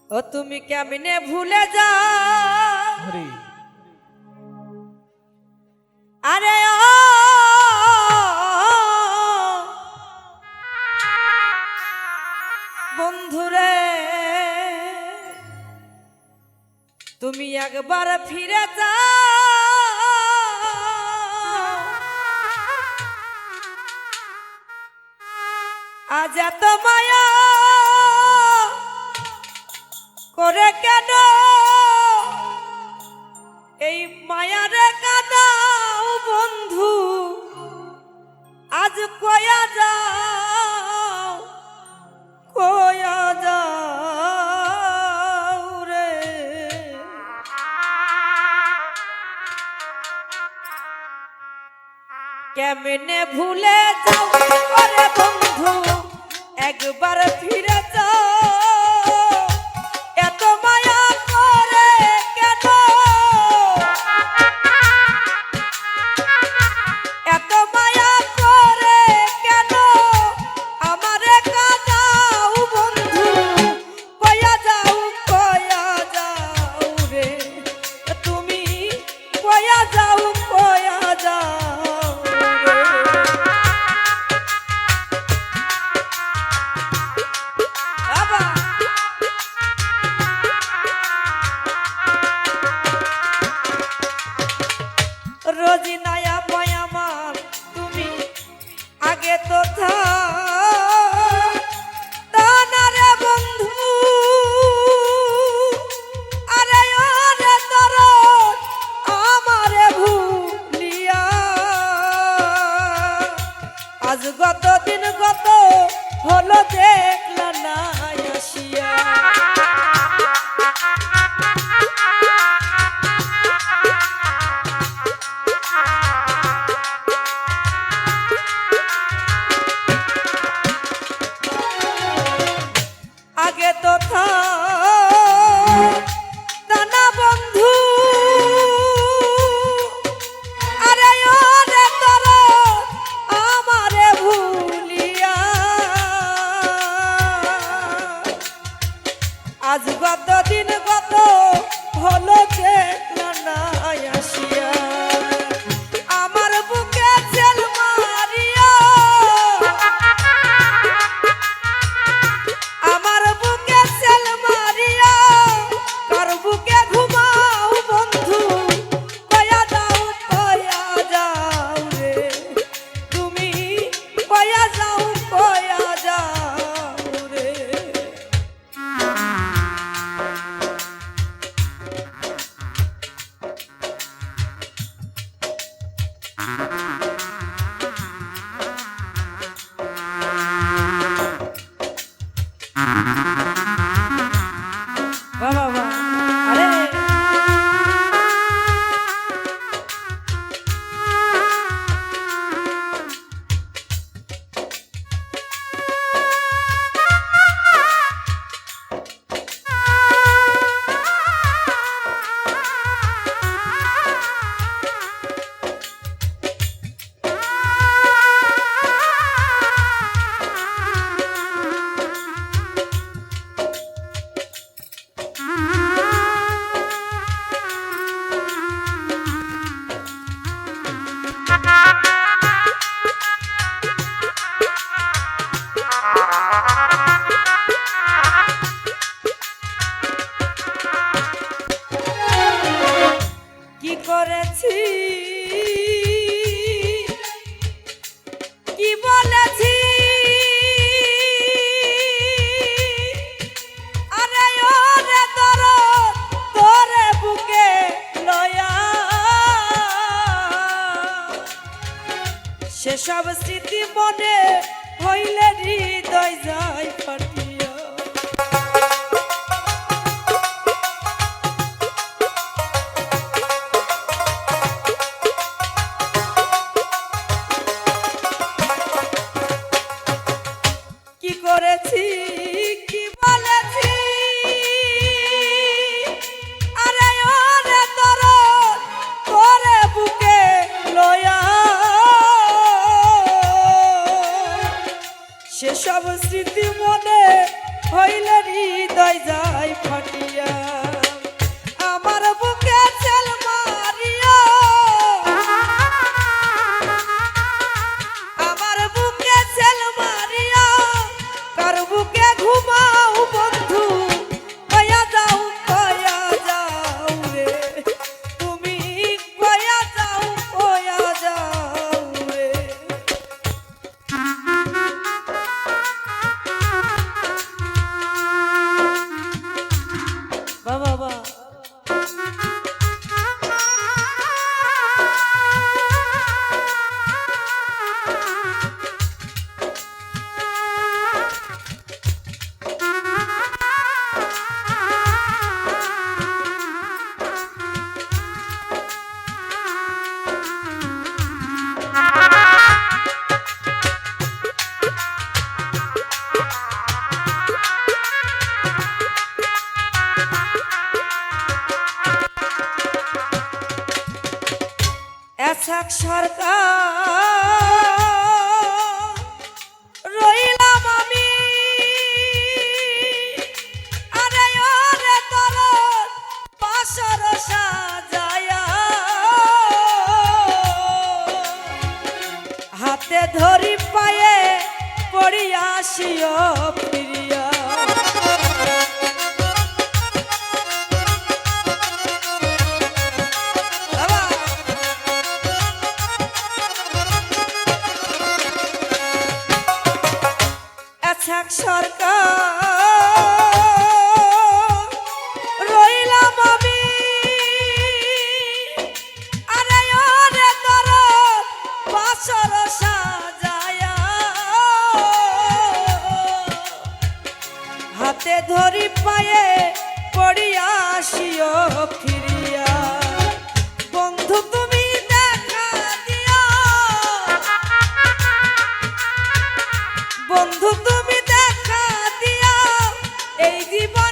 ও তুমি কেমনে ভুলে যাও আরে ও বন্ধুরে তুমি একবার ফিরে যাও আজ এত মায়া করে কেন এই মায়ারে কাঁদাও বন্ধু আজ কয়া যাও রে কেমনে ভুলে যাও ওরে বন্ধু একবার ফিরে যাও এত মায়া করে কেন এত মায়া করে কেন আমারে কাঁদাও বন্ধু কয়া যাও রে তুমি কয়া যাও রোজি নায়া পয়ামার তুমি আগে তো রে বন্ধু আরে ওরে তোর আমারে ভুলিয়া আজ গত দিন গত হলো দেখলা না আসিয়া আগে তো না বন্ধু আরে ওরে তোর আমারে ভুলিয়া আজ গত দিন গত হলো দেখলা না আসিয়া আমার বুকে জেল মারিয়া আমার বুকে জেল মারিয়া কার বুকে ঘুমাও বন্ধু কয়া যাও রে তুমি কয়া যাও রে বাহ বাহ আরে কি করেছি কি বলেছি আরে ওরে তোরে বুকে লয়া সেসব স্মৃতি মনে হইলে হৃদয় যায় ফাটিয়া কি করেছি কি বলেছি আরে ওরে তোরে বুকে লয়া সেসব স্মৃতি এছাক সরকার রইলাম আমি আরে ওরে তোর পাশর সাজায়া হাতে ধরি পায়ে পড়িয়াসিও ফিরিয়া এছাক সরকার রইলাম আমি আরে ওরে তোর বাসর সাজায়া হাতে ধরি পায়ে পড়িয়াসিও ফিরিয়া বন্ধু তুমি দেখা দিও বন্ধু তুমি দেখা দিও এই জীবন